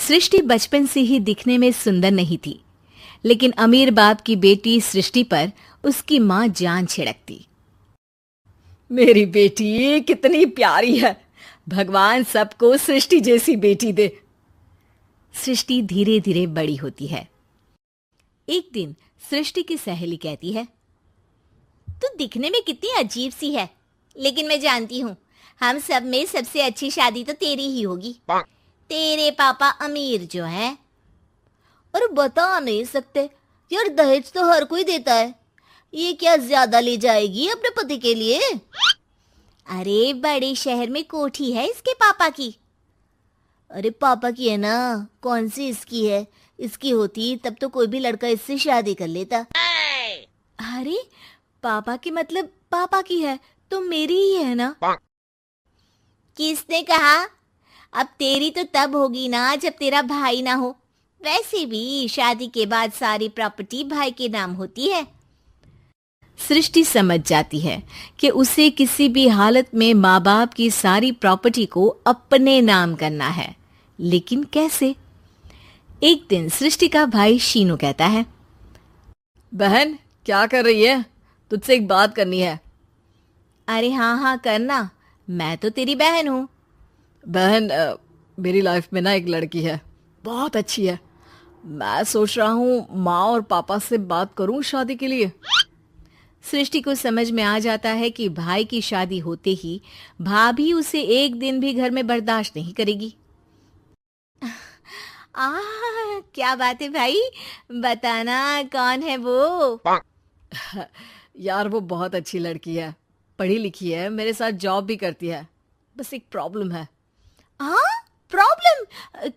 सृष्टि बचपन से ही दिखने में सुंदर नहीं थी, लेकिन अमीर बाप की बेटी सृष्टि पर उसकी माँ जान छिड़कती। मेरी बेटी कितनी प्यारी है, भगवान सबको सृष्टि जैसी बेटी दे। सृष्टि धीरे धीरे बड़ी होती है। एक दिन सृष्टि की सहेली कहती है, तू दिखने में कितनी अजीब सी है, लेकिन मैं जानती हूँ हम सब में सबसे अच्छी शादी तो तेरी ही होगी। तेरे पापा अमीर जो हैं। और बता नहीं सकते यार, दहेज तो हर कोई देता है, ये क्या ज्यादा ले जाएगी अपने पति के लिए? अरे बड़े शहर में कोठी है इसके पापा की। अरे पापा की है ना, कौन सी इसकी है? इसकी होती तब तो कोई भी लड़का इससे शादी कर लेता। अरे पापा की मतलब पापा की है तो मेरी ही है ना? किसने कहा? अब तेरी तो तब होगी ना जब तेरा भाई ना हो। वैसे भी शादी के बाद सारी प्रॉपर्टी भाई के नाम होती है। सृष्टि समझ जाती है कि उसे किसी भी हालत में माँ बाप की सारी प्रॉपर्टी को अपने नाम करना है, लेकिन कैसे? एक दिन सृष्टि का भाई शीनू कहता है, बहन क्या कर रही है? तुझसे एक बात करनी है। अरे हाँ हाँ करना, मैं तो तेरी बहन हूँ। बहन मेरी लाइफ में ना एक लड़की है, बहुत अच्छी है। मैं सोच रहा हूँ माँ और पापा से बात करूँ शादी के लिए। सृष्टि को समझ में आ जाता है कि भाई की शादी होते ही भाभी उसे एक दिन भी घर में बर्दाश्त नहीं करेगी। क्या बात है भाई, बताना कौन है वो? यार वो बहुत अच्छी लड़की है, पढ़ी लिखी है, मेरे साथ जॉब भी करती है। बस एक प्रॉब्लम है। प्रॉब्लम?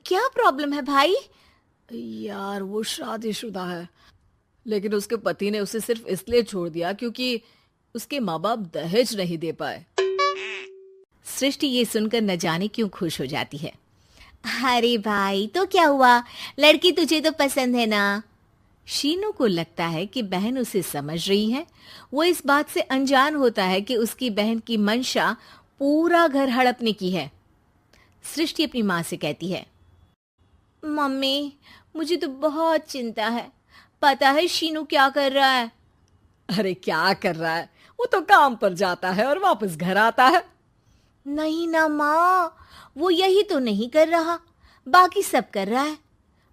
क्या प्रॉब्लम है भाई? यार वो शादीशुदा है, लेकिन उसके पति ने उसे सिर्फ इसलिए छोड़ दिया क्योंकि उसके माँ बाप दहेज नहीं दे पाए। सृष्टि ये सुनकर न जाने क्यों खुश हो जाती है। अरे भाई तो क्या हुआ, लड़की तुझे तो पसंद है ना? शीनू को लगता है कि बहन उसे समझ रही है। वो इस बात से अनजान होता है कि उसकी बहन की मंशा पूरा घर हड़पने की है। सृष्टि अपनी माँ से कहती है, मम्मी मुझे तो बहुत चिंता है। पता है शीनू क्या कर रहा है? अरे क्या कर रहा है? वो तो काम पर जाता है और वापस घर आता है। नहीं ना माँ, वो यही तो नहीं कर रहा, बाकी सब कर रहा है।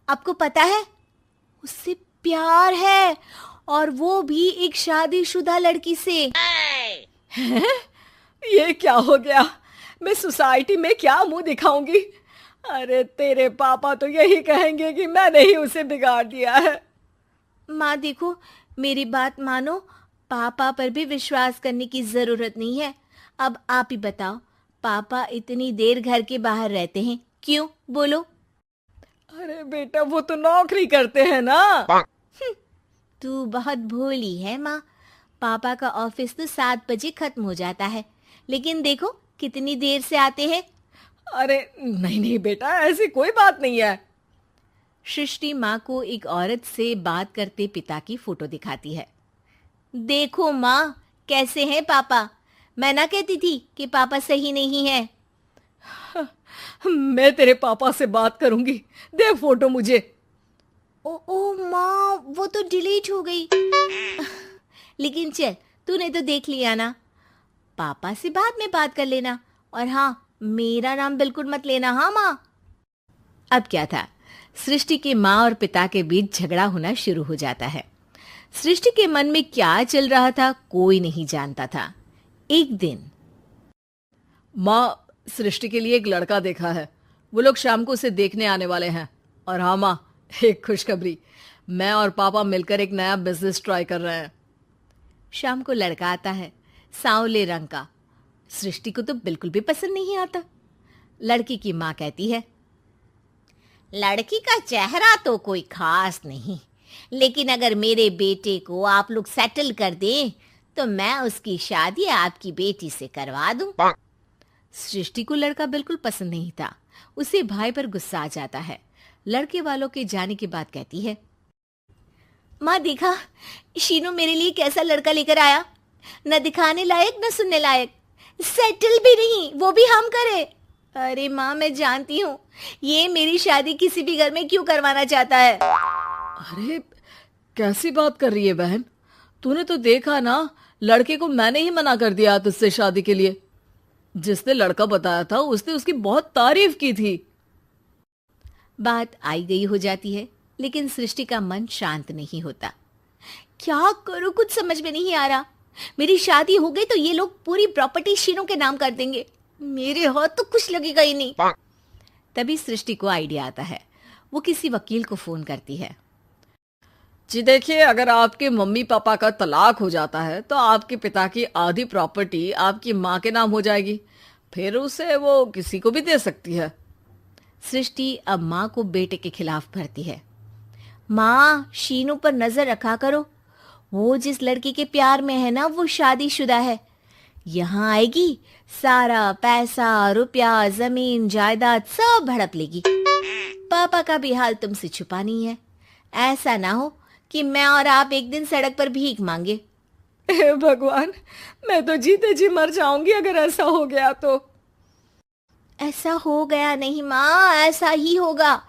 आपको पता है उससे प्यार है, और वो भी एक शादीशुदा लड़की से। ये क्या हो गया? मैं सोसाइटी में क्या मुंह दिखाऊंगी? अरे तेरे पापा तो यही कहेंगे कि मैंने ही उसे बिगाड़ दिया है। माँ देखो, मेरी बात मानो, पापा पर भी विश्वास करने की जरूरत नहीं है। अब आप ही बताओ, पापा इतनी देर घर के बाहर रहते हैं क्यों? बोलो। अरे बेटा वो तो नौकरी करते हैं ना। तू बहुत भोली है माँ। पापा का ऑफिस तो 7 बजे खत्म हो जाता है, लेकिन देखो कितनी देर से आते हैं। अरे नहीं नहीं बेटा, ऐसी कोई बात नहीं है। सृष्टि माँ को एक औरत से बात करते पिता की फोटो दिखाती है। देखो माँ, कैसे हैं पापा? मैं ना कहती थी कि पापा सही नहीं है। मैं तेरे पापा से बात करूंगी, दे फोटो मुझे। ओ माँ, वो तो डिलीट हो गई। लेकिन चल, तूने तो देख लिया ना। पापा से बाद में बात कर लेना, और हाँ, मेरा नाम बिल्कुल मत लेना। हाँ माँ। अब क्या था, सृष्टि की माँ और पिता के बीच झगड़ा होना शुरू हो जाता है। सृष्टि के मन में क्या चल रहा था कोई नहीं जानता था। एक दिन, माँ सृष्टि के लिए एक लड़का देखा है, वो लोग शाम को उसे देखने आने वाले हैं। और हाँ माँ, एक खुशखबरी, मैं और पापा मिलकर एक नया बिजनेस ट्राई कर रहे हैं। शाम को लड़का आता है, सांवले रंग का। सृष्टि को तो बिल्कुल भी पसंद नहीं आता। लड़की की माँ कहती है, लड़की का चेहरा तो कोई खास नहीं, लेकिन अगर मेरे बेटे को आप लोग सेटल कर दें तो मैं उसकी शादी आपकी बेटी से करवा दूं। सृष्टि को लड़का बिल्कुल पसंद नहीं था। उसे भाई पर गुस्सा आ जाता है। लड़के वालों के जाने के बाद कहती है, माँ देखा, शीनू मेरे लिए कैसा लड़का लेकर आया। न दिखाने लायक न सुनने लायक, सेटल भी नहीं, वो भी हम करे। अरे माँ, मैं जानती हूँ ये मेरी शादी किसी भी घर में क्यों करवाना चाहता है। अरे कैसी बात कर रही है बहन, तूने तो देखा ना, लड़के को मैंने ही मना कर दिया तुझसे शादी के लिए। जिसने लड़का बताया था उसने उसकी बहुत तारीफ की थी। बात आई गई हो जाती है, लेकिन सृष्टि का मन शांत नहीं होता। क्या करूं, कुछ समझ में नहीं आ रहा। मेरी शादी हो गई तो ये लोग पूरी प्रॉपर्टी शीनू के नाम कर देंगे, मेरे हाथ तो कुछ लगेगा ही नहीं। तभी सृष्टि को आइडिया आता है। वो किसी वकील को फोन करती है। जी देखिए, अगर आपके मम्मी पापा का तलाक हो जाता है तो आपके पिता की आधी प्रॉपर्टी आपकी माँ के नाम हो जाएगी, फिर उसे वो किसी को भी दे सकती है। सृष्टि अब माँ को बेटे के खिलाफ भरती है। माँ, शीनू पर नजर रखा करो, वो जिस लड़की के प्यार में है ना वो शादीशुदा है। यहाँ आएगी, सारा पैसा रुपया जमीन जायदाद सब हड़प लेगी। पापा का भी हाल तुमसे छुपा नहीं है। ऐसा ना हो कि मैं और आप एक दिन सड़क पर भीख मांगे। हे भगवान, मैं तो जीते जी मर जाऊंगी अगर ऐसा हो गया तो। ऐसा हो गया नहीं माँ, ऐसा ही होगा।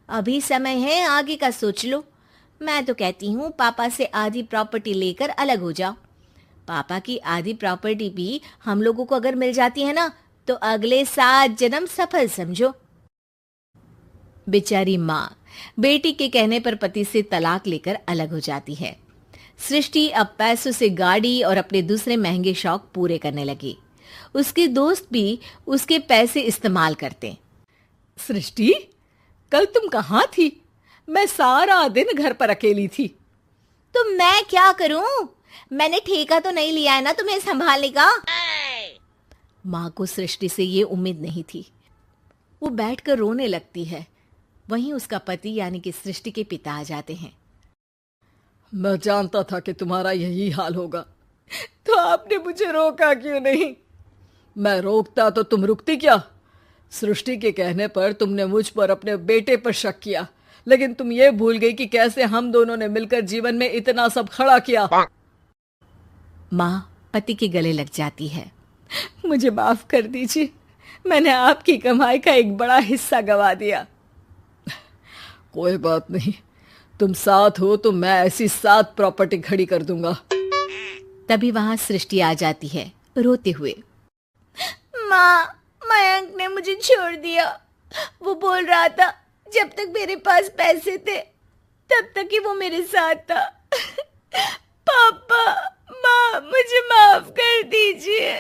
अभी समय है, आगे का सोच लो। मैं तो कहती हूँ पापा से आधी प्रॉपर्टी लेकर अलग हो जाओ। पापा की आधी प्रॉपर्टी भी हम लोगों को अगर मिल जाती है ना तो अगले 7 जन्म सफल समझो। बेचारी माँ बेटी के कहने पर पति से तलाक लेकर अलग हो जाती है। सृष्टि अब पैसों से गाड़ी और अपने दूसरे महंगे शौक पूरे करने लगी। उसके दोस्त भी उसके पैसे इस्तेमाल करते। सृष्टि, कल तुम कहाँ थी? मैं सारा दिन घर पर अकेली थी। तो मैं क्या करूं? मैंने ठेका तो नहीं लिया है ना तुम्हें संभालने का। माँ को सृष्टि से ये उम्मीद नहीं थी। वो बैठकर रोने लगती है। वहीं उसका पति यानी कि सृष्टि के पिता आ जाते हैं। मैं जानता था कि तुम्हारा यही हाल होगा, तो आपने मुझे रोका क्यों नहीं? मैं रोकता तो तुम रुकती क्या? सृष्टि के कहने पर तुमने मुझ पर अपने बेटे पर शक किया, लेकिन तुम ये भूल गई कि कैसे हम दोनों ने मिलकर जीवन में इतना सब खड़ा किया। माँ पति के गले लग जाती है। मुझे माफ कर दीजिए, मैंने आपकी कमाई का एक बड़ा हिस्सा गवा दिया। कोई बात नहीं, तुम साथ हो तो मैं ऐसी 7 प्रॉपर्टी खड़ी कर दूंगा। तभी वहां सृष्टि आ जाती है रोते हुए। माँ, मयंक ने मुझे छोड़ दिया। वो बोल रहा था जब तक मेरे पास पैसे थे तब तक ही वो मेरे साथ था। पापा, माँ, मुझे माफ कर दीजिए।